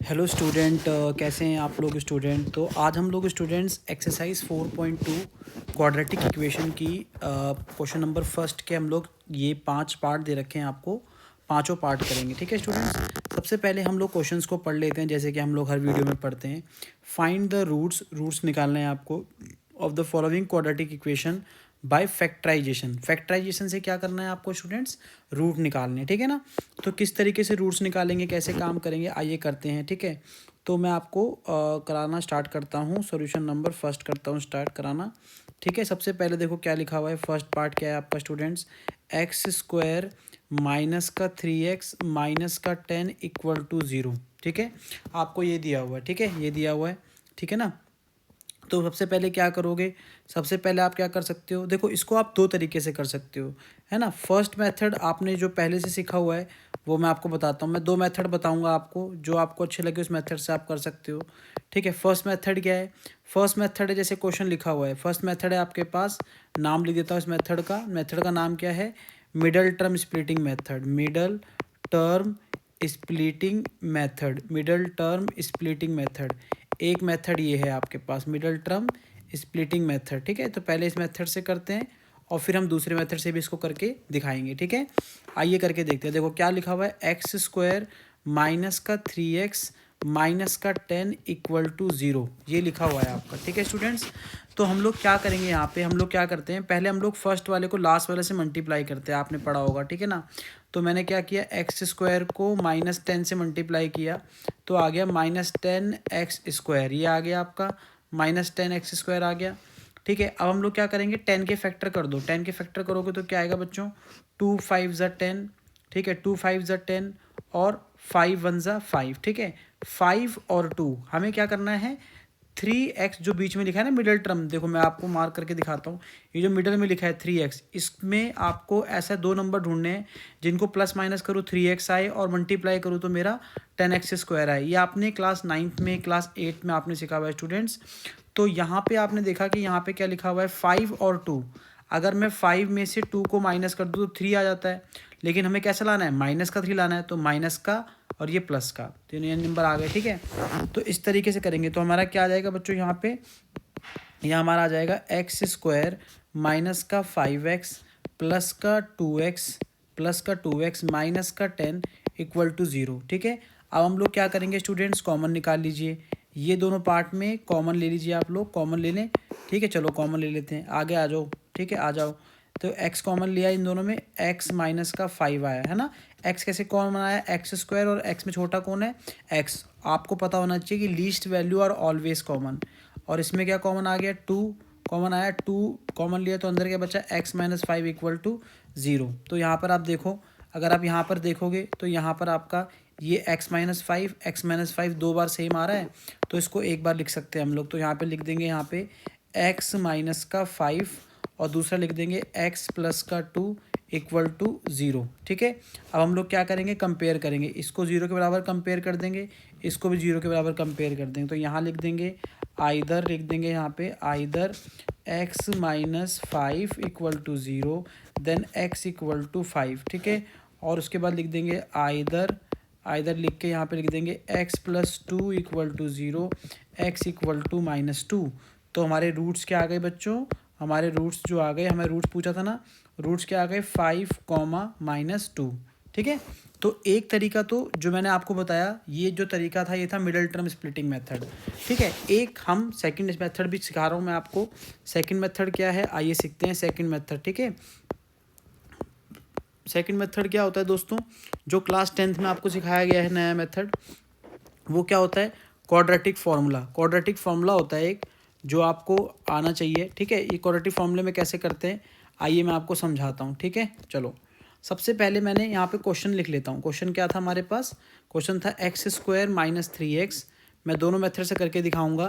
Hello student, कैसे हैं आप लोग स्टूडेंट। तो आज हम लोग स्टूडेंट्स एक्सरसाइज 4.2 क्वाड्रेटिक इक्वेशन की क्वेश्चन नंबर फर्स्ट के हम लोग ये 5 पार्ट दे रखे हैं आपको, पांचों पार्ट करेंगे। ठीक है स्टूडेंट्स, सबसे पहले हम लोग क्वेश्चंस को पढ़ लेते हैं जैसे कि हम लोग हर वीडियो में पढ़ते हैं। फाइंड द रूट्स निकालना है आपको of the following quadratic equation by factorization. Factorization से क्या करना है आपको स्टूडेंट्स, रूट निकालने। ठीक है ना। तो किस तरीके से रूट्स निकालेंगे, कैसे काम करेंगे, आइए करते हैं। ठीक है, तो मैं आपको कराना स्टार्ट करता हूँ। सॉल्यूशन नंबर फर्स्ट करता हूँ स्टार्ट कराना। ठीक है, सबसे पहले देखो क्या लिखा हुआ है। फर्स्ट पार्ट क्या है आपका स्टूडेंट्स, एक्स स्क्वायर माइनस का 3x माइनस का 10 इक्वल टू 0। ठीक है, आपको ये दिया हुआ है। ठीक है, ये दिया हुआ है। ठीक है ना। तो सबसे पहले क्या करोगे, सबसे पहले आप क्या कर सकते हो, देखो इसको आप दो तरीके से कर सकते हो, है ना। फर्स्ट मेथड आपने जो पहले से सीखा हुआ है वो मैं आपको बताता हूँ। मैं दो मेथड बताऊँगा आपको, जो आपको अच्छे लगे उस मेथड से आप कर सकते हो। ठीक है, फर्स्ट मेथड क्या है, फर्स्ट मेथड है जैसे क्वेश्चन लिखा हुआ है। फर्स्ट मेथड है आपके पास, नाम लिख देता हूँ इस मेथड का नाम क्या है, middle term splitting method. Middle term splitting method, middle term splitting method. एक मेथड ये है आपके पास, मिडल टर्म स्प्लिटिंग मेथड। ठीक है, तो पहले इस मेथड से करते हैं और फिर हम दूसरे मेथड से भी इसको करके दिखाएंगे। ठीक है, आइए करके देखते हैं। देखो क्या लिखा हुआ है, एक्स स्क्वायर माइनस का 3x माइनस का 10 इक्वल टू 0, ये लिखा हुआ है आपका। ठीक है स्टूडेंट्स, तो हम लोग क्या करेंगे यहाँ पे, हम लोग क्या करते हैं, पहले हम लोग फर्स्ट वाले को लास्ट वाले से मल्टीप्लाई करते हैं, आपने पढ़ा होगा। ठीक है ना। तो मैंने क्या किया, एक्स स्क्वायर को -10 से मल्टीप्लाई किया तो आ गया -10x², ये आ गया आपका -10x² आ गया। ठीक है, अब हम लोग क्या करेंगे, 10 के फैक्टर कर दो। 10 के फैक्टर करोगे तो क्या आएगा बच्चों, 2 5 ज़ा 10। ठीक है, 2 5 ज़ा 10 और 5 1 ज़ा 5। ठीक है, 5 और 2 हमें क्या करना है, 3x जो बीच में लिखा है ना मिडल टर्म, देखो मैं आपको मार्क करके दिखाता हूँ। ये जो मिडल में लिखा है 3x, इसमें आपको ऐसा दो नंबर ढूंढने हैं जिनको प्लस माइनस करूँ 3x आए और मल्टीप्लाई करूँ तो मेरा 10x² आए। ये आपने क्लास 9th में, क्लास 8 में आपने सीखा हुआ है स्टूडेंट्स। तो यहाँ पे आपने देखा कि यहाँ पे क्या लिखा हुआ है, 5 और 2। अगर मैं 5 में से 2 को माइनस कर दूँ तो 3 आ जाता है, लेकिन हमें कैसा लाना है, माइनस का 3 लाना है। तो माइनस का और ये प्लस का, तो ये नंबर आ गए। ठीक है, तो इस तरीके से करेंगे तो हमारा क्या आ जाएगा बच्चों, यहाँ पे यहाँ हमारा आ जाएगा एक्स स्क्वायर माइनस का 5x प्लस का 2x प्लस का 2x माइनस का 10 इक्वल टू 0। ठीक है, अब हम लोग क्या करेंगे स्टूडेंट्स, कॉमन निकाल लीजिए। ये दोनों पार्ट में कॉमन ले लीजिए, आप लोग कॉमन ले लें। ठीक है, चलो कॉमन ले लेते हैं, आगे आ जाओ। ठीक है, आ जाओ। तो x कॉमन लिया इन दोनों में, x माइनस का 5 आया है ना। x कैसे कॉमन आया, एक्स स्क्वायर और x में छोटा कौन है, x। आपको पता होना चाहिए कि लीस्ट वैल्यू और ऑलवेज कॉमन। और इसमें क्या कॉमन आ गया, 2 कॉमन आया, 2 कॉमन लिया तो अंदर क्या बचा, x माइनस 5 इक्वल टू 0। तो यहाँ पर आप देखो, अगर आप यहाँ पर देखोगे तो यहाँ पर आपका ये x माइनस 5 दो बार सेम आ रहा है, तो इसको एक बार लिख सकते हैं हम लोग। तो यहाँ पे लिख देंगे, यहाँ पे x माइनस का 5 और दूसरा लिख देंगे x प्लस का 2 इक्वल टू 0। ठीक है, अब हम लोग क्या करेंगे, कंपेयर करेंगे, इसको 0 के बराबर कंपेयर कर देंगे, इसको भी 0 के बराबर कंपेयर कर देंगे। तो यहाँ लिख देंगे आइदर, लिख देंगे यहाँ पे either x minus 5 equal to 0 then x equal to 5। ठीक है, और उसके बाद लिख देंगे आइदर, आइदर लिख के यहाँ पे लिख देंगे x plus 2 equal to 0 x equal to -2। तो हमारे रूट्स क्या आ गए बच्चों, हमारे रूट्स जो आ गए, हमें रूट्स पूछा था ना, रूट्स क्या आ गए, 5, -2। ठीक है, तो एक तरीका तो जो मैंने आपको बताया, ये जो तरीका था ये था मिडल टर्म स्प्लिटिंग मेथड। ठीक है, एक हम सेकंड मेथड भी सिखा रहा हूँ मैं आपको। सेकंड मेथड क्या है, आइए सीखते हैं सेकंड मेथड। ठीक है, सेकंड मेथड क्या होता है दोस्तों, जो क्लास 10th में आपको सिखाया गया है नया मेथड, वो क्या होता है, क्वाड्रेटिक फार्मूला। क्वाड्रेटिक फार्मूला होता है एक, जो आपको आना चाहिए। ठीक है, ये क्वाड्रेटिक फार्मूले में कैसे करते हैं, आइए मैं आपको समझाता हूँ। ठीक है, चलो सबसे पहले मैंने यहाँ पे क्वेश्चन लिख लेता हूँ। क्वेश्चन क्या था हमारे पास, क्वेश्चन था एक्स स्क्वायर माइनस 3x। मैं दोनों मेथड से करके दिखाऊंगा,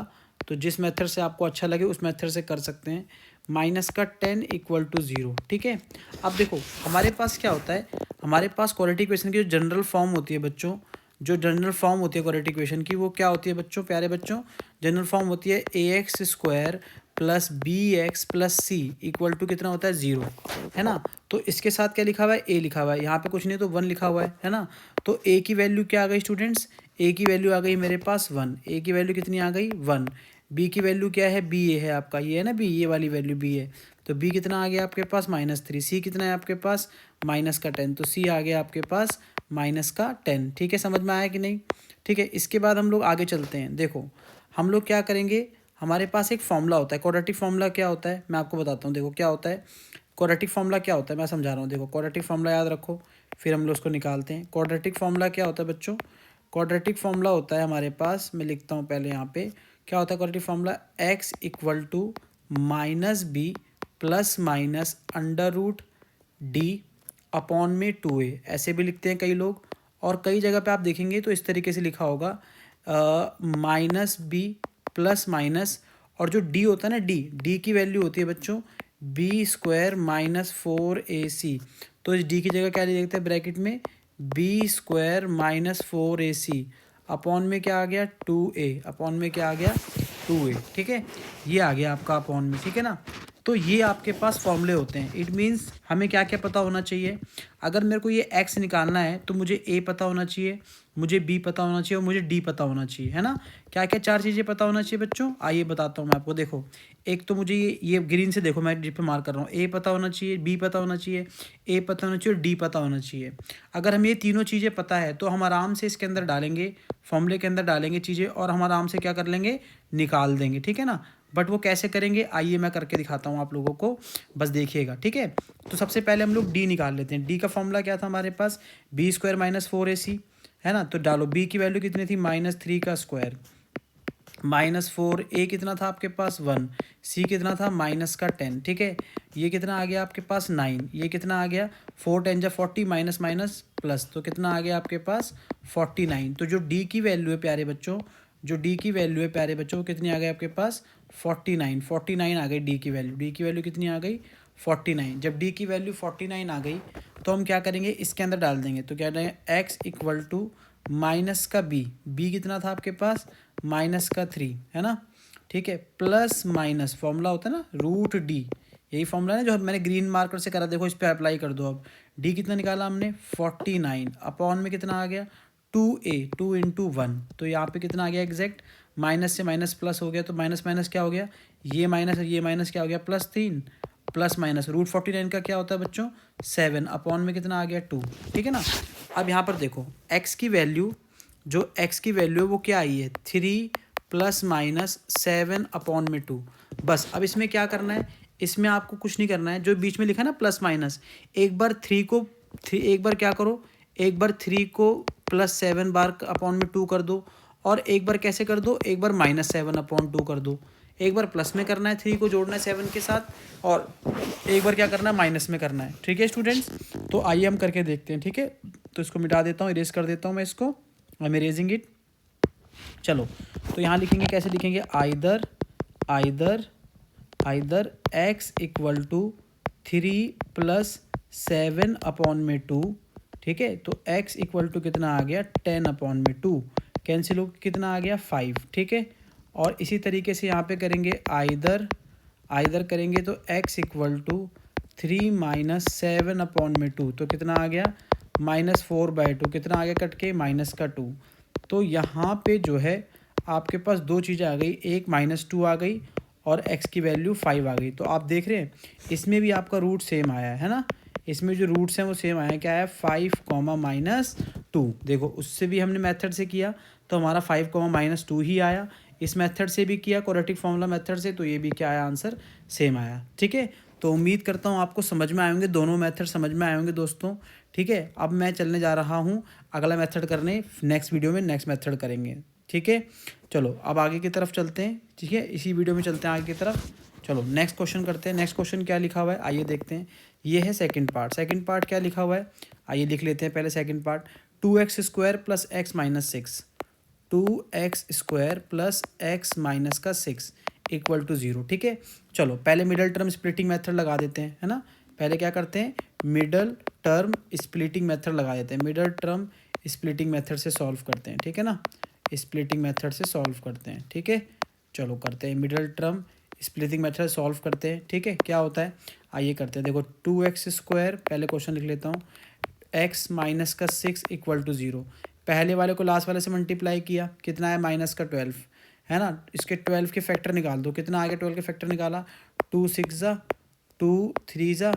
तो जिस मेथड से आपको अच्छा लगे उस मेथड से कर सकते हैं। माइनस का 10 इक्वल टू 0। ठीक है, अब देखो हमारे पास क्या होता है, हमारे पास क्वाड्रेटिक इक्वेशन की जो जनरल फॉर्म होती है बच्चों, जो जनरल फॉर्म होती है क्वाड्रेटिक इक्वेशन की, वो क्या होती है बच्चों, प्यारे बच्चों, जनरल फॉर्म होती है ax² plus b x plus c equal to कितना होता है 0, है ना। तो इसके साथ क्या लिखा हुआ है, ए लिखा हुआ है, यहाँ पे कुछ नहीं तो 1 लिखा हुआ है ना। तो ए की वैल्यू क्या आ गई स्टूडेंट्स, ए की वैल्यू आ गई मेरे पास 1, ए की वैल्यू कितनी आ गई 1। बी की वैल्यू क्या है, बी ए है आपका, ये है ना बी, ये वाली वैल्यू बी है। तो बी कितना आ गया आपके पास -3, सी कितना है आपके पास -10, तो सी आ गया आपके पास -10। ठीक है, समझ में आया कि नहीं। ठीक है, इसके बाद हम लोग आगे चलते हैं। देखो हम लोग क्या करेंगे, हमारे पास एक फॉर्मूला होता है, क्वाड्रेटिक फॉर्मूला क्या होता है मैं आपको बताता हूँ। देखो क्या होता है क्वाड्रेटिक फॉर्मूला, क्या होता है मैं समझा रहा हूँ। देखो क्वाड्रेटिक फॉर्मूला याद रखो, फिर हम लोग उसको निकालते हैं। क्वाड्रेटिक फॉर्मूला क्या होता है बच्चों, क्वाड्रेटिक फॉर्मूला होता है हमारे पास, मैं लिखता हूँ पहले यहाँ पे, क्या होता है quadratic formula, x equal to -b plus minus √d upon में 2a, ऐसे भी लिखते हैं कई लोग। और कई जगह पे आप देखेंगे तो इस तरीके से लिखा होगा -b प्लस माइनस, और जो d होता है ना, d की वैल्यू होती है बच्चों b² -4ac। तो इस d की जगह क्या लिख देते हैं ब्रैकेट में, b² -4ac अपॉन में क्या आ गया 2a, अपॉन में क्या आ गया 2a। ठीक है, ये आ गया आपका अपॉन में, ठीक है ना। तो ये आपके पास फॉर्मूले होते हैं। इट मीन्स हमें क्या क्या पता होना चाहिए, अगर मेरे को ये x निकालना है तो मुझे a पता होना चाहिए, मुझे b पता होना चाहिए और मुझे d पता होना चाहिए, है ना। क्या क्या 4 चीज़ें पता होना चाहिए बच्चों, आइए बताता हूँ मैं आपको। देखो एक तो मुझे ये ग्रीन से देखो, मैं जिस पे मार्क कर रहा हूँ, a पता होना चाहिए, b पता होना चाहिए, a पता होना चाहिए और d पता होना चाहिए। अगर हमें ये तीनों चीज़ें पता है तो हम आराम से इसके अंदर डालेंगे, फॉर्मूले के अंदर डालेंगे चीज़ें, और हम आराम से क्या कर लेंगे, निकाल देंगे, ठीक है ना। बट वो कैसे करेंगे, आइए मैं करके दिखाता हूँ आप लोगों को, बस देखिएगा, ठीक है। तो सबसे पहले हम लोग डी निकाल लेते हैं। डी का फॉर्मूला क्या था हमारे पास, b² -4ac, है ना। तो डालो, b की वैल्यू कितनी थी -3 का स्क्वायर, -4, a कितना था आपके पास 1, c कितना था -10, ठीक है। ये कितना आ गया आपके पास 9, ये कितना आ गया 4 10 जा 40 माइनस माइनस प्लस, तो कितना आ गया आपके पास 49। तो जो d की वैल्यू है प्यारे बच्चों, जो d की वैल्यू है प्यारे बच्चों, वो कितनी आ गई आपके पास 49 आ गई d की वैल्यू। d की वैल्यू कितनी आ गई 49। जब d की वैल्यू 49 आ गई तो हम क्या करेंगे, इसके अंदर डाल देंगे। तो क्या डालेंगे, x इक्वल टू माइनस का b कितना था आपके पास -3, है ना, ठीक है, प्लस माइनस फॉर्मूला होता है ना √d, यही फॉर्मूला है जो मैंने ग्रीन मार्कर से करा, देखो इस पर अप्लाई कर दो। अब d कितना निकाला हमने 49, अपॉन में कितना आ गया 2a, 2 इंटू 1, तो यहाँ पे कितना आ गया एग्जैक्ट, माइनस से माइनस प्लस हो गया, तो माइनस माइनस क्या हो गया, ये माइनस क्या हो गया +3, प्लस माइनस √49 का क्या होता है बच्चों 7, अपॉन में कितना आ गया 2, ठीक है ना। अब यहाँ पर देखो x की वैल्यू, जो x की वैल्यू है वो क्या आई है 3 ± 7 अपॉन में 2। बस अब इसमें क्या करना है, इसमें आपको कुछ नहीं करना है, जो बीच में लिखा है ना प्लस माइनस, एक बार 3 को एक बार क्या करो, एक बार 3 को +7 बार अपॉन में 2 कर दो, और एक बार कैसे कर दो, एक बार -7 अपॉन 2 कर दो। एक बार प्लस में करना है, 3 को जोड़ना है 7 के साथ, और एक बार क्या करना है माइनस में करना है, ठीक है स्टूडेंट्स। तो आइए हम करके देखते हैं, ठीक है। तो इसको मिटा देता हूँ, इरेज कर देता हूँ मैं इसको, आई एम इरेजिंग इट। चलो तो यहाँ लिखेंगे, कैसे लिखेंगे, either x equal to 3 + 7 upon में 2, ठीक है। तो x इक्वल टू कितना आ गया 10 अपॉन में 2, कैंसिल हो कितना आ गया 5, ठीक है। और इसी तरीके से यहाँ पे करेंगे आइदर करेंगे तो x इक्वल टू 3 - 7 अपॉन में 2, तो कितना आ गया -4/2, कितना आ गया कट के -2। तो यहाँ पे जो है आपके पास दो चीज़ें आ गई, एक -2 आ गई और x की वैल्यू 5 आ गई। तो आप देख रहे हैं इसमें भी आपका रूट सेम आया है ना, इसमें जो रूट्स हैं वो सेम आया है, क्या है 5, -2। देखो उससे भी हमने मेथड से किया तो हमारा 5, -2 ही आया, इस मेथड से भी किया क्वाड्रेटिक फार्मूला मेथड से, तो ये भी क्या आया आंसर सेम आया, ठीक है। तो उम्मीद करता हूँ आपको समझ में आए होंगे, दोनों मेथड समझ में आए होंगे दोस्तों, ठीक है। अब मैं चलने जा रहा हूँ अगला मेथड करने, नेक्स्ट वीडियो में नेक्स्ट मेथड करेंगे, ठीक है। चलो अब आगे की तरफ चलते हैं, ठीक है, इसी वीडियो में चलते हैं आगे की तरफ। चलो नेक्स्ट क्वेश्चन करते हैं। नेक्स्ट क्वेश्चन क्या लिखा हुआ है आइए देखते हैं। ये है सेकंड पार्ट। सेकंड पार्ट क्या लिखा हुआ है आइए लिख लेते हैं पहले second part. 2x² + x - 6, 2x² + x - 6 equal to 0, ठीक है। चलो पहले मिडल टर्म स्प्लिटिंग मेथड लगा देते हैं, है ना। पहले क्या करते हैं, मिडल टर्म स्प्लिटिंग मेथड लगा देते हैं, मिडल टर्म स्प्लिटिंग मेथड से सॉल्व करते हैं, ठीक है ना, स्प्लिटिंग मेथड से सॉल्व करते हैं, ठीक है। चलो करते हैं middle term splitting method solve करते हैं। ठीक है, क्या होता है आइए करते हैं। देखो 2x², पहले क्वेश्चन लिख लेता हूँ, x माइनस का 6 इक्वल टू 0। पहले वाले को लास्ट वाले से मल्टीप्लाई किया, कितना है माइनस का 12, है ना। इसके 12 के फैक्टर निकाल दो, कितना आ गया 12 के फैक्टर निकाला, 2 6 ज़ा 2 3 ज़ा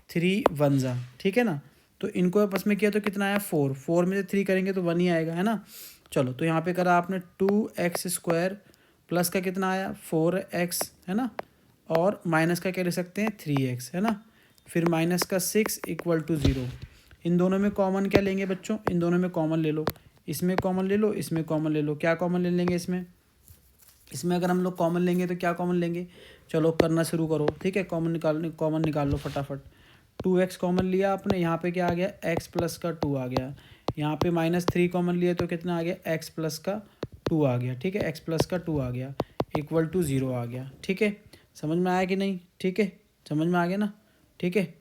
3 1 ज़ा, ठीक है ना। तो इनको आपस में किया तो कितना आया 4, 4 में से 3 करेंगे तो 1 ही आएगा, है ना। चलो तो यहाँ पे करा आपने 2x² प्लस का कितना आया 4x, है ना, और माइनस का क्या ले सकते हैं 3x, है ना। फिर माइनस का 6 इक्वल टू 0। इन दोनों में कॉमन क्या लेंगे बच्चों, इन दोनों में कॉमन ले लो, इसमें कॉमन ले लो, इसमें कॉमन ले लो। क्या कॉमन ले लेंगे इसमें अगर हम लोग कॉमन लेंगे तो क्या कॉमन लेंगे, चलो करना शुरू करो। ठीक है, कॉमन निकाल लो फटाफट। 2x कॉमन लिया आपने, यहाँ पे क्या आ गया x प्लस का 2 आ गया। यहाँ पे -3 कॉमन लिया तो कितना आ गया x प्लस का 2 आ गया। ठीक है, x प्लस का 2 आ गया इक्वल टू 0 आ गया। ठीक है, समझ में आया कि नहीं, ठीक है, समझ में आ गया ना, ठीक है।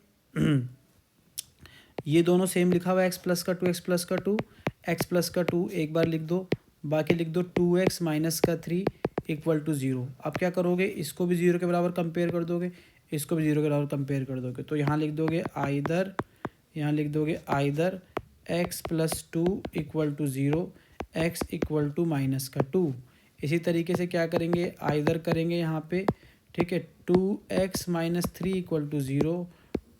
ये दोनों सेम लिखा हुआ है, x प्लस का 2, x प्लस का 2, x प्लस का 2 एक बार लिख दो, बाकी लिख दो 2x माइनस का 3 इक्वल टू 0। अब क्या करोगे, इसको भी 0 के बराबर कंपेयर कर दोगे, इसको भी 0 के बराबर कंपेयर कर दोगे। तो यहाँ लिख दोगे आइदर, यहाँ लिख दोगे either x plus 2 equal to 0, x equal to minus का 2। इसी तरीके से क्या करेंगे, आइदर करेंगे यहाँ पे, ठीक है, 2x minus 3 equal to 0,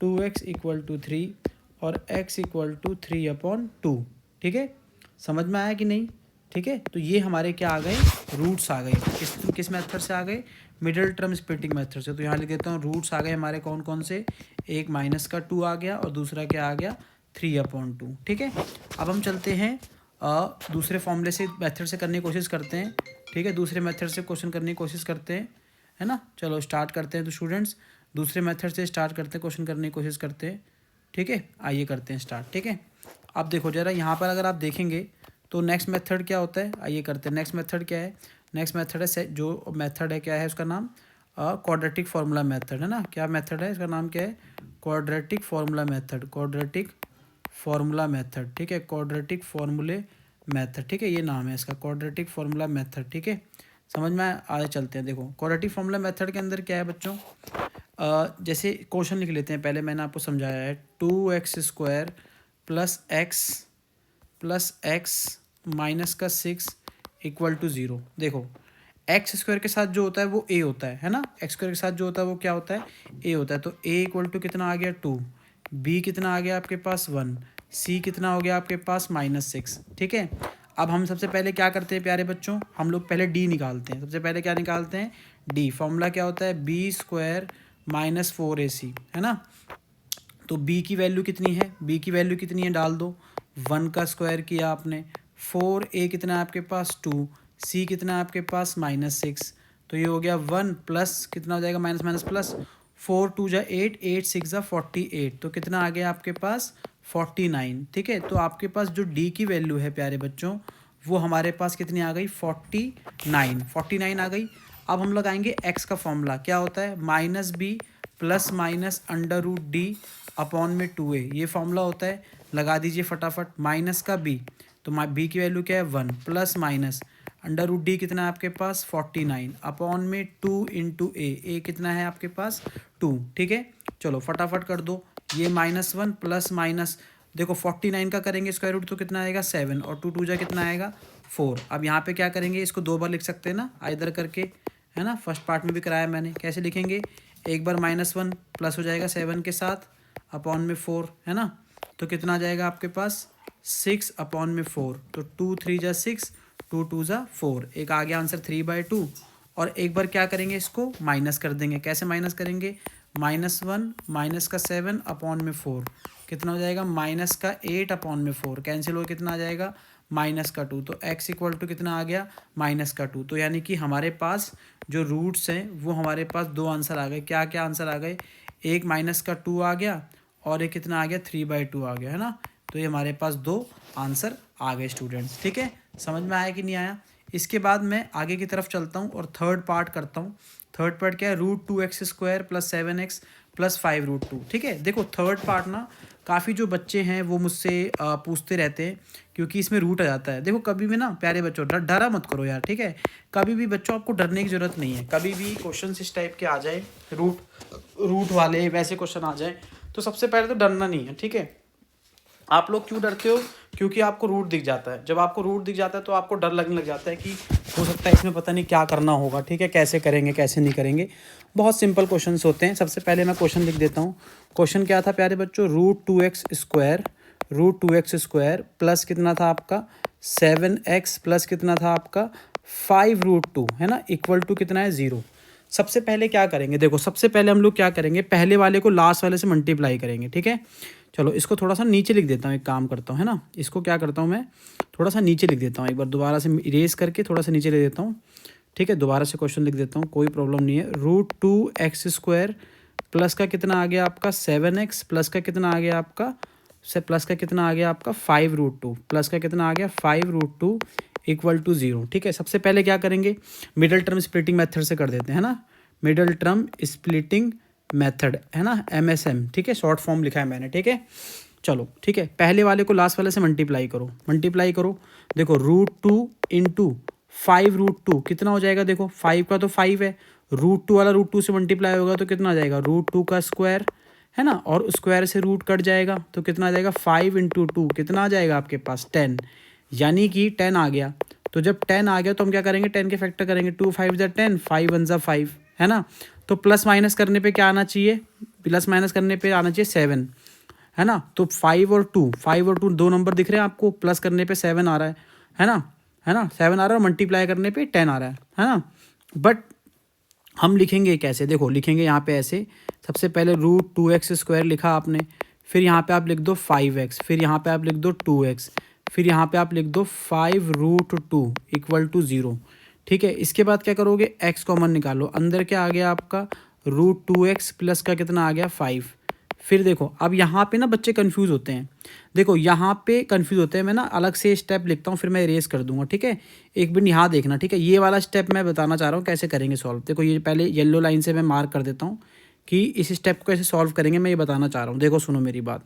2x equal to 3 और x इक्वल टू 3/2। ठीक है, समझ में आया कि नहीं, ठीक है। तो ये हमारे क्या आ गए, रूट्स आ गए, किस मेथड से आ गए, मिडिल टर्म स्प्लिटिंग मेथड से। तो यहाँ लिख देता हूँ रूट्स आ गए हमारे कौन कौन से, एक माइनस का 2 आ गया और दूसरा क्या आ गया 3/2। ठीक है, अब हम चलते हैं दूसरे फॉर्मूले से मेथड से करने की कोशिश करते हैं। ठीक है, दूसरे मेथड से क्वेश्चन करने की कोशिश करते हैं, है ना। चलो स्टार्ट करते हैं। तो स्टूडेंट्स दूसरे मेथड से स्टार्ट करते हैं, क्वेश्चन करने की कोशिश करते हैं। ठीक है, आइए करते हैं स्टार्ट। ठीक है, अब देखो जरा यहाँ पर अगर आप देखेंगे तो नेक्स्ट मेथड क्या होता है, आइए करते हैं। नेक्स्ट मेथड क्या है, नेक्स्ट मेथड है जो मेथड है क्या है उसका नाम क्वाड्रेटिक फार्मूला मेथड, है ना। क्या मेथड है, इसका नाम क्या है, quadratic formula method, quadratic formula method. ठीक है, क्वाड्रेटिक फार्मूले मेथड, ठीक है, ये नाम है इसका, क्वाड्रेटिक फार्मूला मेथड। ठीक है, समझ में आगे चलते हैं। देखो क्वाड्रेटिक फार्मूला मेथड के अंदर क्या है बच्चों, जैसे क्वेश्चन लिख लेते हैं, पहले मैंने आपको समझाया है 2x² प्लस x माइनस का 6 इक्वल टू 0। देखो x² के साथ जो होता है वो a होता है ना, x² के साथ जो होता है वो क्या होता है a होता है। तो a इक्वल टू कितना आ गया 2, b कितना आ गया आपके पास 1, c कितना हो गया आपके पास -6। ठीक है, अब हम सबसे पहले क्या करते हैं प्यारे बच्चों, हम लोग पहले d निकालते हैं। सबसे पहले क्या निकालते हैं, d। फॉर्मूला क्या होता है, b² माइनस 4ac, है ना। तो b की वैल्यू कितनी है, b की वैल्यू कितनी है डाल दो, 1 का स्क्वायर किया आपने, 4a कितना है आपके पास 2, c कितना है आपके पास -6। तो ये हो गया 1 प्लस कितना हो जाएगा माइनस माइनस प्लस, 4 2 जा 8, 8 6 जा 48। तो कितना आ गया आपके पास 49। ठीक है, तो आपके पास जो d की वैल्यू है प्यारे बच्चों वो हमारे पास कितनी आ गई 49 आ गई। अब हम लगाएंगे x का फॉर्मूला, क्या होता है -b plus minus √d upon में 2a, ये फॉर्मूला होता है, लगा दीजिए फटाफट। माइनस का b, तो b की वैल्यू क्या है 1 प्लस माइनस √d कितना है आपके पास 49 अपॉन में 2 इंटू a कितना है आपके पास 2। ठीक है, चलो फटाफट कर दो, ये -1 प्लस माइनस, देखो 49 का करेंगे स्क्वायर रूट तो कितना आएगा 7 और 2 2 जा कितना आएगा 4। अब यहाँ पे क्या करेंगे, इसको 2 बार लिख सकते हैं ना आइदर करके, है ना। फर्स्ट पार्ट में भी कराया मैंने, कैसे लिखेंगे, एक बार -1 प्लस हो जाएगा 7 के साथ अपॉन में 4, है ना। तो कितना आ जाएगा आपके पास 6 अपॉन में 4, तो 2 3 जा 6, 2 2 जा 4, एक आ गया आंसर 3/2। और एक बार क्या करेंगे, इसको माइनस कर देंगे, कैसे माइनस करेंगे, -1 माइनस का 7 अपॉन में 4 कितना हो जाएगा माइनस का 8 अपॉन में 4, कैंसिल हो कितना आ जाएगा -2। तो x इक्वल टू कितना आ गया -2। तो यानी कि हमारे पास जो रूट्स हैं वो हमारे पास 2 आंसर आ गए। क्या क्या आंसर आ गए, एक -2 आ गया और एक कितना आ गया 3/2 आ गया, है ना। तो ये हमारे पास 2 आंसर आ गए स्टूडेंट्स। ठीक है, समझ में आया कि नहीं आया। इसके बाद मैं आगे की तरफ चलता हूँ और थर्ड पार्ट करता हूँ। थर्ड पार्ट क्या है, √2x² प्लस 7x प्लस 5√2। ठीक है, देखो थर्ड पार्ट ना काफ़ी जो बच्चे हैं वो मुझसे पूछते रहते हैं क्योंकि इसमें रूट आ जाता है। देखो कभी भी ना प्यारे बच्चों डरा मत करो यार, ठीक है। कभी भी बच्चों आपको डरने की ज़रूरत नहीं है। कभी भी क्वेश्चन इस टाइप के आ जाए, रूट वाले वैसे क्वेश्चन आ जाए, तो सबसे पहले तो डरना नहीं है, ठीक है। आप लोग क्यों डरते हो? क्योंकि आपको रूट दिख जाता है। जब आपको रूट दिख जाता है तो आपको डर लगने लग जाता है कि हो सकता है इसमें पता नहीं क्या करना होगा, ठीक है, कैसे करेंगे कैसे नहीं करेंगे। बहुत सिंपल क्वेश्चंस होते हैं। सबसे पहले मैं क्वेश्चन लिख देता हूँ। क्वेश्चन क्या था प्यारे बच्चों? रूट 2x प्लस कितना था आपका 7x प्लस कितना था आपका 5√2, है ना, इक्वल टू कितना है 0। सबसे पहले क्या करेंगे? देखो सबसे पहले हम लोग क्या करेंगे, पहले वाले को लास्ट वाले से मल्टीप्लाई करेंगे, ठीक है। चलो इसको थोड़ा सा नीचे लिख देता हूँ, एक काम करता हूँ, है ना, इसको क्या करता हूँ मैं थोड़ा सा नीचे लिख देता हूँ, एक बार दोबारा से इरेज करके थोड़ा सा नीचे लिख देता हूँ, ठीक है। दोबारा से क्वेश्चन लिख देता हूँ, कोई प्रॉब्लम नहीं है। रूट 2x² प्लस का कितना आ गया आपका 7x प्लस का कितना आ गया आपका प्लस का कितना आ गया आपका 5√2 प्लस का कितना आ गया 5√2 इक्वल टू 0, ठीक है। सबसे पहले क्या करेंगे, मिडल टर्म स्प्लिटिंग मेथड से कर देते हैं, है ना, मिडल टर्म स्प्लिटिंग मेथड, है ना, MSM, ठीक है, शॉर्ट फॉर्म लिखा है मैंने, ठीक है। चलो ठीक है, पहले वाले को लास्ट वाले से मल्टीप्लाई करो। देखो रूट 2 कितना हो जाएगा? देखो 5 का तो 5 है, रूट 2 वाला रूट 2 से मल्टीप्लाई होगा तो कितना आ जाएगा रूट 2 का स्क्वायर, है ना, और स्क्वायर से रूट कट जाएगा तो कितना आ जाएगा 5 × 2 कितना आ जाएगा आपके पास 10, यानी कि 10 आ गया। तो जब 10 आ गया तो हम क्या करेंगे, 10 के फैक्टर करेंगे, 2 5 ज़ा 10, 5 1 ज़ा 5, है ना। तो प्लस माइनस करने पे क्या आना चाहिए? प्लस माइनस करने पे आना चाहिए 7, है ना। तो 5 और 2 दो नंबर दिख रहे हैं आपको, प्लस करने पे 7 आ रहा है ना, 7 आ रहा है, और मल्टीप्लाई करने पे 10 आ रहा है ना। बट हम लिखेंगे कैसे? देखो लिखेंगे यहाँ पे ऐसे, सबसे पहले रूट 2x² लिखा आपने, फिर यहाँ पे आप लिख दो 5x, फिर यहाँ पे आप लिख दो 2x, फिर यहाँ पे आप लिख दो 5√2 इक्वल टू 0, ठीक है। इसके बाद क्या करोगे, x कॉमन निकालो, अंदर क्या आ गया आपका रूट 2x प्लस का कितना आ गया 5। फिर देखो अब यहाँ पे ना बच्चे कंफ्यूज होते हैं, देखो यहाँ पे कंफ्यूज होते हैं, मैं ना अलग से स्टेप लिखता हूँ फिर मैं इरेज कर दूंगा, ठीक है। एक मिनट यहाँ देखना, ठीक है, ये वाला स्टेप मैं बताना चाह रहा हूँ कैसे करेंगे सॉल्व। देखो ये पहले येलो लाइन से मैं मार्क कर देता हूँ कि इस स्टेप को कैसे सॉल्व करेंगे, मैं ये बताना चाह रहा हूँ। देखो सुनो मेरी बात,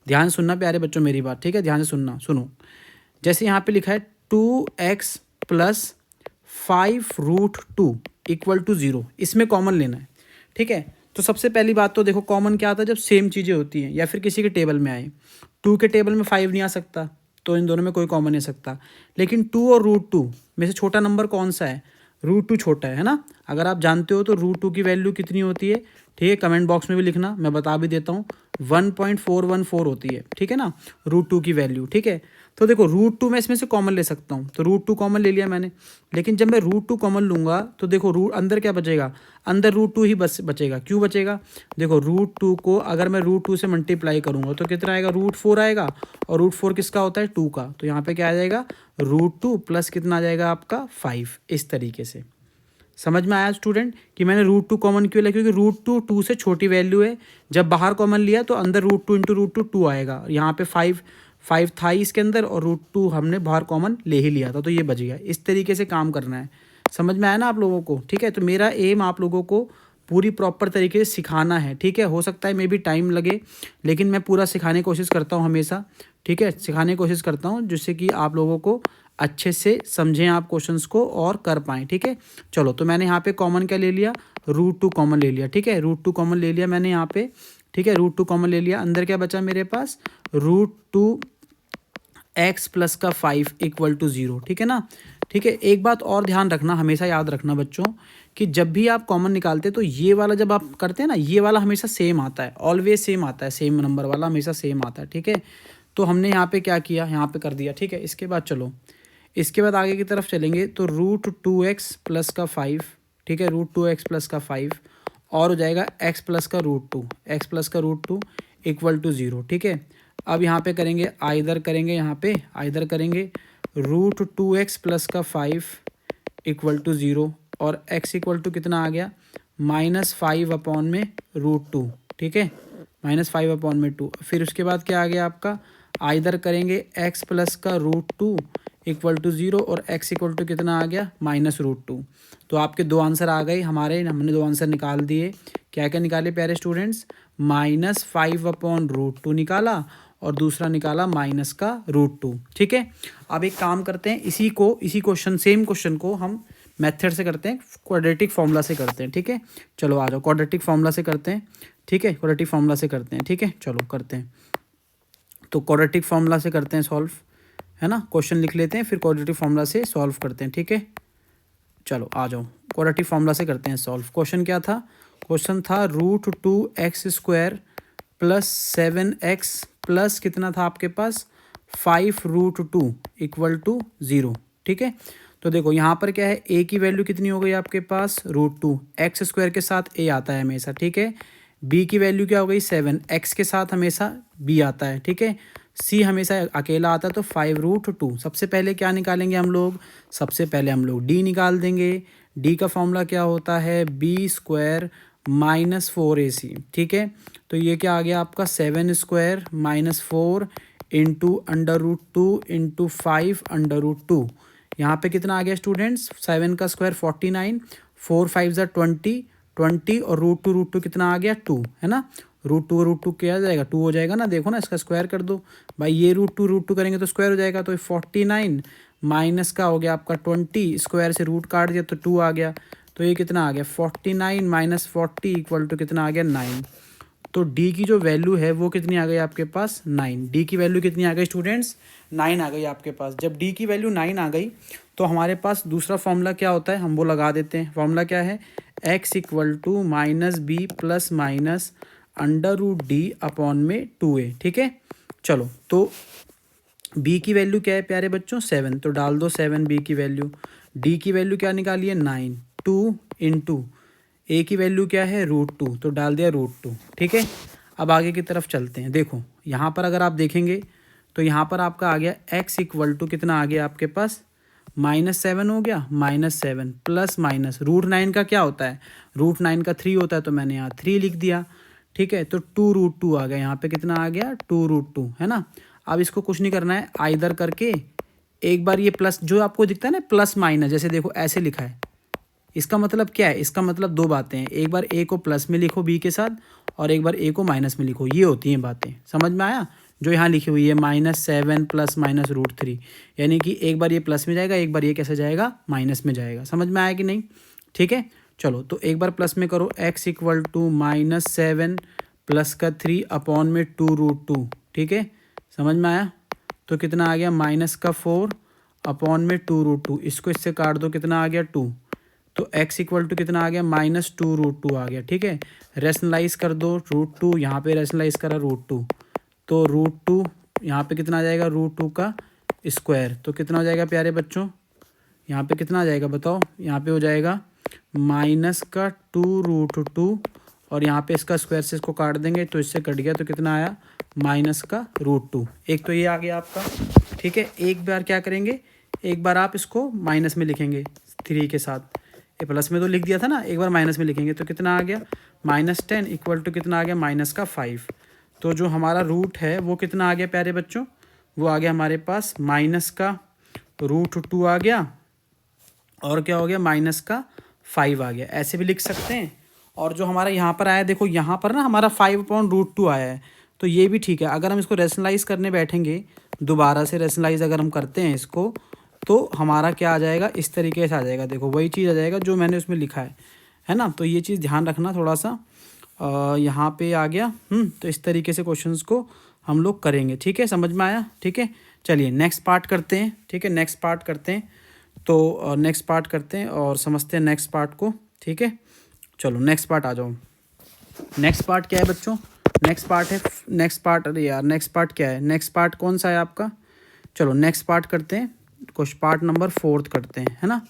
ध्यान सुनना प्यारे बच्चों मेरी बात, ठीक है, ध्यान से सुनो। जैसे यहाँ पे लिखा है 2x प्लस 5√2 इक्वल टू 0, इसमें कॉमन लेना है, ठीक है। तो सबसे पहली बात तो देखो कॉमन क्या आता है, जब सेम चीज़ें होती हैं या फिर किसी के टेबल में आए। 2 के टेबल में 5 नहीं आ सकता, तो इन दोनों में कोई कॉमन नहीं सकता। लेकिन 2 और रूट 2 में से छोटा नंबर कौन सा है? रूट 2 छोटा है ना। अगर आप जानते हो तो रूट 2 की वैल्यू कितनी होती है, ठीक है, कमेंट बॉक्स में भी लिखना, मैं बता भी देता हूँ, 1.414 होती है, ठीक है ना, रूट 2 की वैल्यू, ठीक है। तो देखो रूट 2 मैं इसमें से कॉमन ले सकता हूँ, तो रूट 2 कॉमन ले लिया मैंने। लेकिन जब मैं रूट 2 कॉमन लूँगा तो देखो अंदर क्या बचेगा, अंदर रूट 2 ही बचेगा। क्यों बचेगा? देखो रूट 2 को अगर मैं रूट 2 से मल्टीप्लाई करूँगा तो कितना आएगा, रूट 4 आएगा, और रूट 4 किसका होता है 2 का, तो यहाँ पे क्या आ जाएगा रूट 2 प्लस कितना आ जाएगा आपका 5। इस तरीके से समझ में आया स्टूडेंट कि मैंने रूट 2 कॉमन क्यों लिया? क्योंकि रूट 2 से छोटी वैल्यू है, जब बाहर कॉमन लिया तो अंदर रूट 2 इंटू रूट 2 आएगा, यहाँ पे 5 था ही इसके अंदर, और रूट 2 हमने बाहर कॉमन ले ही लिया था, तो ये बच गया। इस तरीके से काम करना है, समझ में आया ना आप लोगों को, ठीक है। तो मेरा एम आप लोगों को पूरी प्रॉपर तरीके से सिखाना है, ठीक है। हो सकता है मे भी टाइम लगे, लेकिन मैं पूरा सिखाने की कोशिश करता हूँ हमेशा, ठीक है, सिखाने की कोशिश करता हूँ जिससे कि आप लोगों को अच्छे से समझें आप क्वेश्चंस को और कर पाएँ, ठीक है। चलो तो मैंने यहाँ पे कॉमन क्या ले लिया, रूट 2 कॉमन ले लिया, ठीक है, रूट 2 कॉमन ले लिया मैंने यहाँ पे, ठीक है, रूट 2 कॉमन ले लिया। अंदर क्या बचा मेरे पास, रूट 2x प्लस का 5 इक्वल टू 0, ठीक है ना, ठीक है। एक बात और ध्यान रखना, हमेशा याद रखना बच्चों, कि जब भी आप कॉमन निकालते तो ये वाला जब आप करते हैं ना, ये वाला हमेशा सेम आता है, ऑलवेज सेम आता है, सेम नंबर वाला हमेशा सेम आता है, ठीक है। तो हमने यहाँ पे क्या किया, यहाँ पे कर दिया, ठीक है। इसके बाद चलो, इसके बाद आगे की तरफ चलेंगे तो रूट 2x प्लस का 5, ठीक है, रूट 2x प्लस का 5, और हो जाएगा x प्लस का रूट 2 इक्वल टू 0, ठीक है। अब यहाँ पे करेंगे आइदर करेंगे रूट 2x प्लस का 5 इक्वल टू 0, और x इक्वल टू कितना आ गया -5 अपॉन में रूट 2, ठीक है, -5 अपॉन में 2। फिर उसके बाद क्या आ गया आपका, आइदर करेंगे x प्लस का रूट 2 इक्वल टू 0, और x इक्वल टू कितना आ गया -√2। तो आपके दो आंसर आ गए हमारे, हमने दो आंसर निकाल दिए। क्या क्या निकाले प्यारे स्टूडेंट्स, -5 अपॉन रूट 2 निकाला, और दूसरा निकाला माइनस का √2। ठीक है, अब एक काम करते हैं, इसी क्वेश्चन सेम क्वेश्चन को हम मेथड से करते हैं, क्वाड्रेटिक फार्मूला से करते हैं। ठीक है, चलो आ जाओ, क्वाड्रेटिक फार्मूला से करते हैं। ठीक है, क्वाड्रेटिक फार्मूला से करते हैं। ठीक है, चलो करते हैं। तो क्वाड्रेटिक फार्मूला से करते हैं सॉल्व, है ना। क्वेश्चन लिख लेते हैं, फिर क्वाड्रेटिक फार्मूला से सॉल्व करते हैं। ठीक है, चलो आ जाओ, क्वाड्रेटिक फार्मूला से करते हैं सॉल्व। क्वेश्चन क्या था? क्वेश्चन था √2x² प्लस 7x प्लस कितना था आपके पास 5√2 इक्वल टू 0। ठीक है, तो देखो यहाँ पर क्या है, a की वैल्यू कितनी हो गई आपके पास √2, x² के साथ a आता है हमेशा। ठीक है, b की वैल्यू क्या हो गई 7, x के साथ हमेशा b आता है। ठीक है, c हमेशा अकेला आता है, तो 5√2। सबसे पहले क्या निकालेंगे हम लोग? सबसे पहले हम लोग d निकाल देंगे। d का फॉर्मूला क्या होता है? b² minus 4ac। ठीक है, तो ये क्या आ गया आपका 7² माइनस 4 इंटू √2 इंटू 5√2। यहाँ पे कितना आ गया स्टूडेंट्स? 7 का स्क्वायर 49, 4 5 ज़ा 20 और √2 कितना आ गया 2, है ना। √2 क्या आ जाएगा? 2 हो जाएगा ना। देखो ना, इसका स्क्वायर कर दो भाई, ये √2 करेंगे तो स्क्वायर हो जाएगा। तो 49 माइनस का हो गया आपका 20, स्क्वायर से रूट काट दिया तो 2 आ गया। तो ये कितना आ गया 49 माइनस 40 इक्वल टू कितना आ गया 9। तो d की जो वैल्यू है वो कितनी आ गई आपके पास 9। d की वैल्यू कितनी आ गई स्टूडेंट्स? 9 आ गई आपके पास। जब d की वैल्यू 9 आ गई तो हमारे पास दूसरा फॉर्मूला क्या होता है, हम वो लगा देते हैं। फॉर्मूला क्या है? x equal to minus b plus minus √d upon में 2a। ठीक है, चलो तो b की वैल्यू क्या है प्यारे बच्चों? 7, तो डाल दो 7 b की वैल्यू। d की वैल्यू क्या निकाली है? 9। 2 इंटू a की वैल्यू क्या है? √2, तो डाल दिया √2। ठीक है, अब आगे की तरफ चलते हैं। देखो यहाँ पर अगर आप देखेंगे तो यहाँ पर आपका आ गया x इक्वल टू कितना आ गया आपके पास -7 हो गया, -7 प्लस माइनस √9 का क्या होता है? √9 का 3 होता है, तो मैंने यहाँ 3 लिख दिया। ठीक है, तो 2√2 आ गया। यहाँ पे कितना आ गया 2√2, है ना। अब इसको कुछ नहीं करना है, आइदर करके एक बार ये प्लस जो आपको दिखता है ना प्लस माइनस, जैसे देखो ऐसे लिखा है, इसका मतलब क्या है? इसका मतलब दो बातें हैं, एक बार a को प्लस में लिखो b के साथ और एक बार a को माइनस में लिखो, ये होती हैं बातें। समझ में आया? जो यहाँ लिखी हुई है -7 प्लस माइनस √3, यानी कि एक बार ये प्लस में जाएगा, एक बार ये कैसे जाएगा? माइनस में जाएगा। समझ में आया कि नहीं? ठीक है, चलो तो एक बार प्लस में करो, x इक्वल टू -7 प्लस का 3 अपॉन में 2√2। ठीक है, समझ में आया? तो कितना आ गया -4 अपॉन में 2√2। इसको इससे काट दो, कितना आ गया 2। तो x इक्वल टू कितना आ गया -2√2 आ गया। ठीक है, रेशनलाइज कर दो, √2 यहाँ पे रेशनलाइज करा √2, तो √2 यहाँ पे कितना आ जाएगा √2 का स्क्वायर, तो कितना हो जाएगा प्यारे बच्चों? यहाँ पे कितना आ जाएगा बताओ? यहाँ पे हो जाएगा माइनस का 2√2 और यहाँ पे इसका स्क्वायर से इसको काट देंगे तो इससे कट गया, तो कितना आया माइनस का √2। एक तो ये आ गया आपका। ठीक है, एक बार क्या करेंगे, एक बार आप इसको माइनस में लिखेंगे 3 के साथ, ये प्लस में तो लिख दिया था ना, एक बार माइनस में लिखेंगे तो कितना आ गया -10 इक्वल टू कितना आ गया -5। तो जो हमारा रूट है वो कितना आ गया प्यारे बच्चों? वो आ गया हमारे पास माइनस का √2 आ गया और क्या हो गया -5 आ गया। ऐसे भी लिख सकते हैं। और जो हमारा यहाँ पर आया, देखो यहाँ पर ना हमारा 5/√2 आया है, तो ये भी ठीक है। अगर हम इसको रेशनलाइज करने बैठेंगे, दोबारा से रेशनलाइज अगर हम करते हैं इसको, तो हमारा क्या आ जाएगा? इस तरीके से आ जाएगा। देखो वही चीज़ आ जाएगा जो मैंने उसमें लिखा है ना। तो ये चीज़ ध्यान रखना थोड़ा सा। यहाँ पे आ गया। तो इस तरीके से क्वेश्चंस को हम लोग करेंगे। ठीक है, समझ में आया? ठीक है, चलिए नेक्स्ट पार्ट करते हैं। ठीक है, नेक्स्ट पार्ट करते हैं। तो नेक्स्ट पार्ट करते हैं और समझते हैं नेक्स्ट पार्ट को। ठीक है, चलो नेक्स्ट पार्ट आ जाओ। नेक्स्ट पार्ट क्या है बच्चों? नेक्स्ट पार्ट है, नेक्स्ट पार्ट, अरे यार नेक्स्ट पार्ट क्या है? नेक्स्ट पार्ट कौन सा है आपका? चलो नेक्स्ट पार्ट करते हैं, कुछ पार्ट नंबर 4 करते हैं, है ना।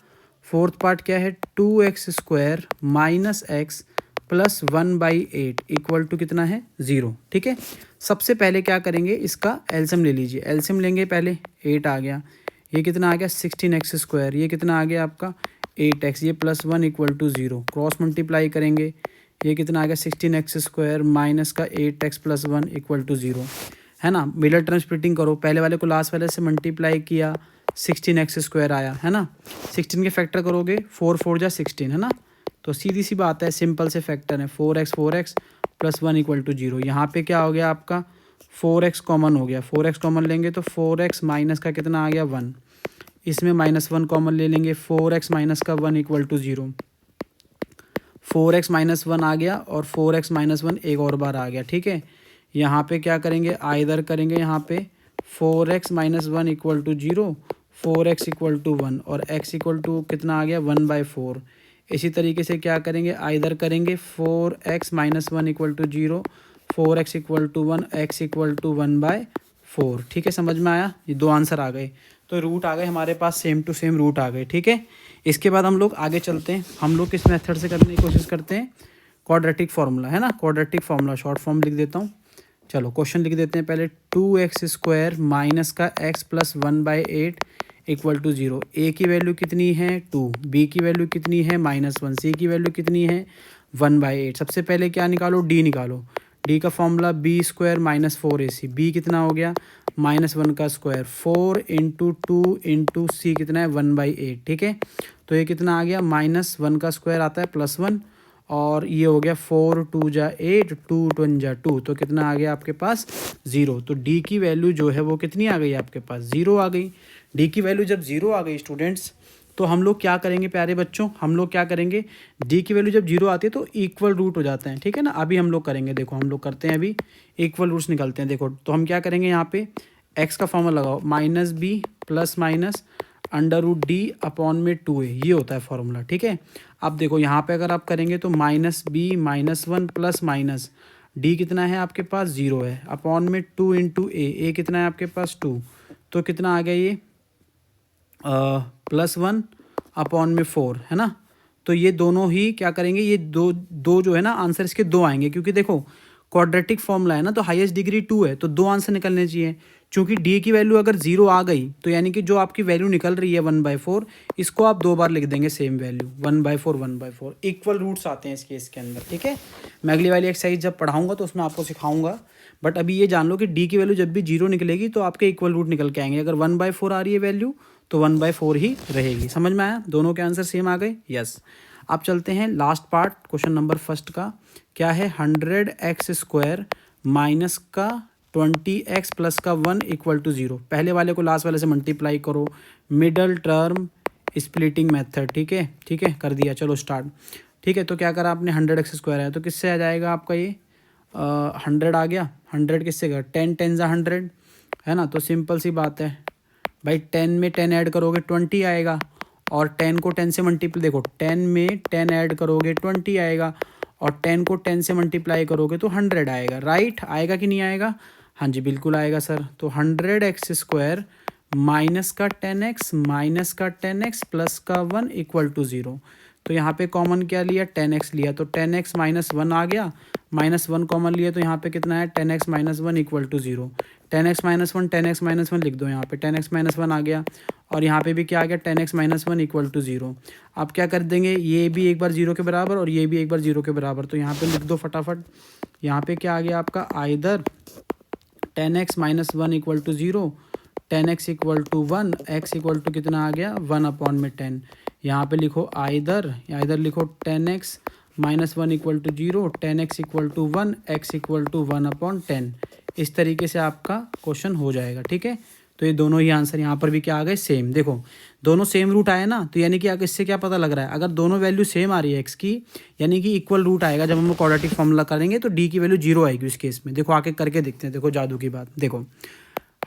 4th पार्ट क्या है? 2x² minus x plus 1/8 equal to कितना है 0। ठीक है, सबसे पहले क्या करेंगे, इसका एलसीएम ले लीजिए। एलसीएम लेंगे पहले, 8 आ गया, ये कितना आ गया 16x², ये कितना आ गया आपका 8x, ये +1 इक्वल टू 0। क्रॉस मल्टीप्लाई करेंगे, ये कितना आ गया 16x² माइनस का 8x प्लस 1 इक्वल टू 0, है ना। मिडल टर्म स्प्लिटिंग करो, पहले वाले को लास्ट वाले से मल्टीप्लाई किया, 16x² आया, है ना। 16 के फैक्टर करोगे 4 4 जा 16, है ना। तो सीधी सी बात है, सिंपल से फैक्टर है, 4x प्लस 1 इक्वल टू 0। यहाँ पे क्या हो गया आपका 4x कॉमन हो गया, 4x कॉमन लेंगे तो 4x माइनस का कितना आ गया 1, इसमें -1 कॉमन ले लेंगे, 4x माइनस का 1 इक्वल टू 0, 4x माइनस 1 आ गया और 4x माइनस 1 एक और बार आ गया, ठीक है। यहाँ पे क्या करेंगे, आइदर करेंगे यहाँ पे 4x minus 1 equal to 0, 4x equal to 1 और x इक्वल टू कितना आ गया 1/4। इसी तरीके से क्या करेंगे, आइदर करेंगे 4x minus 1 equal to 0, 4x equal to 1, x equal to 1/4। ठीक है, समझ में आया, ये दो आंसर आ गए। तो रूट आ गए हमारे पास, सेम टू सेम रूट आ गए, ठीक है। इसके बाद हम लोग आगे चलते हैं, हम लोग किस मेथड से करने की कोशिश करते हैं, क्वाड्रेटिक फार्मूला है ना, क्वाड्रेटिक फार्मूला शॉर्ट फॉर्म लिख देता हूँ। चलो क्वेश्चन लिख देते हैं पहले, 2x² माइनस का x प्लस 1/8 इक्वल टू 0। ए की वैल्यू कितनी है 2, बी की वैल्यू कितनी है -1, सी की वैल्यू कितनी है 1/8। सबसे पहले क्या निकालो, डी निकालो। डी का formula b² minus 4ac, B कितना हो गया -1 का स्क्वायर, 4 इंटू 2 इंटू सी कितना है 1/8, ठीक है। तो ये कितना आ गया -1 का स्क्वायर आता है +1 और ये हो गया 4 2 जा 8, 2 2 जा 2, तो कितना आ गया आपके पास 0। तो डी की वैल्यू जो है वो कितनी आ गई आपके पास 0 आ गई। डी की वैल्यू जब 0 आ गई स्टूडेंट्स, तो हम लोग क्या करेंगे प्यारे बच्चों, हम लोग क्या करेंगे, डी की वैल्यू जब 0 आती है तो इक्वल रूट हो जाते हैं, ठीक है ना। अभी हम लोग करेंगे, देखो हम लोग करते हैं अभी इक्वल रूट्स निकलते हैं। देखो तो हम क्या करेंगे, यहाँ पे एक्स का फॉर्मूला लगाओ, -b plus minus √d upon में 2a, ये होता है फॉर्मूला, ठीक है। अब देखो यहाँ पे अगर आप करेंगे तो -b -1 प्लस माइनस डी कितना है आपके पास 0 है, अपॉन में 2 इंटू ए कितना है आपके पास 2, तो कितना आ गया ये +1 अपॉन में 4, है ना। तो ये दोनों ही क्या करेंगे, ये दो जो है ना आंसर इसके दो आएंगे, क्योंकि देखो क्वाड्रेटिक फॉर्मूला है ना, तो हाईएस्ट डिग्री 2 है, तो दो आंसर निकलने चाहिए। चूंकि डी की वैल्यू अगर 0 आ गई तो यानी कि जो आपकी वैल्यू निकल रही है 1/4, इसको आप दो बार लिख देंगे सेम वैल्यू 1/4 1/4, इक्वल रूट्स आते हैं इस केस के अंदर, ठीक है। मैं अगली वाली एक्सरसाइज जब पढ़ाऊंगा तो उसमें आपको सिखाऊंगा, बट अभी ये जान लो कि डी की वैल्यू जब भी 0 निकलेगी तो आपके इक्वल रूट निकल के आएंगे। अगर 1/4 आ रही है वैल्यू तो 1/4 ही रहेगी। समझ में आया, दोनों के आंसर सेम आ गए, यस। अब चलते हैं last part question number first का, क्या है 100x² माइनस का 20x प्लस का 1 इक्वल टू 0। पहले वाले को लास्ट वाले से मल्टीप्लाई करो, मिडल टर्म स्प्लिटिंग मेथड, ठीक है, ठीक है, कर दिया, चलो स्टार्ट। ठीक है, तो क्या करा आपने, 100x² आया तो किससे आ जाएगा आपका ये 100 आ गया, 100 किससे गया 10 10 जा 100, है ना। तो सिंपल सी बात है भाई, 10 में 10 ऐड करोगे 20 आएगा, और 10 को 10 से मल्टीप्लाई, देखो 10 में 10 ऐड करोगे 20 आएगा, और 10 को 10 से मल्टीप्लाई करोगे तो 100 आएगा, राइट। आएगा कि नहीं आएगा, हाँ जी बिल्कुल आएगा सर। तो 100x² माइनस का 10x माइनस का 10x प्लस का 1 इक्वल टू 0। तो यहाँ पे कॉमन क्या लिया 10x लिया, तो 10x माइनस 1 आ गया, -1 कॉमन लिया तो यहाँ पे कितना है 10x minus 1 equal to 0। 10x minus 1 10x minus 1 लिख दो यहाँ पे, 10x माइनस 1 आ गया, और यहाँ पे भी क्या आ गया 10x माइनस 1 इक्वल टू 0। अब क्या कर देंगे, ये भी एक बार 0 के बराबर और ये भी एक बार 0 के बराबर, तो यहाँ पे लिख दो फटाफट। यहाँ पे क्या आ गया आपका, either 10x minus 1 equal to 0, 10x equal to 1, x equal to कितना आ गया 1 अपॉन में 10। यहाँ पे लिखो आइदर लिखो 10x minus 1 equal to 0, 10x equal to 1, x equal to 1 upon 10। इस तरीके से आपका क्वेश्चन हो जाएगा, ठीक है। तो ये दोनों ही आंसर यहाँ पर भी क्या आ गए सेम, देखो दोनों सेम रूट आए ना, तो यानी कि इससे क्या पता लग रहा है, अगर दोनों वैल्यू सेम आ रही है एक्स की, यानी कि इक्वल रूट आएगा। जब हम क्वाड्रेटिक फॉर्मूला करेंगे तो डी की वैल्यू 0 आएगी उस केस में। देखो आके करके देखते हैं, देखो जादू की बात, देखो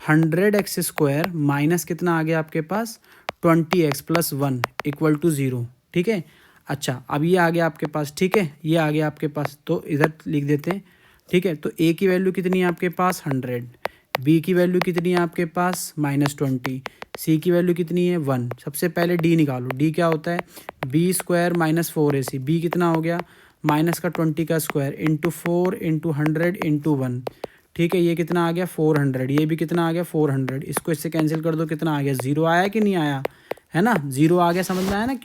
100x² माइनस कितना आ गया आपके पास 20x प्लस 1 इक्वल टू 0, ठीक है। अच्छा अब ये आ गया आपके पास, ठीक है, ये आ गया आपके पास, तो इधर लिख देते हैं, ठीक है। तो a की वैल्यू कितनी है आपके पास 100, b की वैल्यू कितनी है आपके पास -20, c की वैल्यू कितनी है 1। सबसे पहले d निकालो, d क्या होता है b² माइनस 4ac, b कितना हो गया माइनस का 20 का स्क्वायर इंटू 4 इंटू 100 इंटू 1, ठीक है। ये कितना आ गया 400, ये भी कितना आ गया 400, इसको इससे कैंसिल कर दो, कितना आ गया 0 आया कि नहीं आया, है ना, 0 आ गया, समझ में आया ना।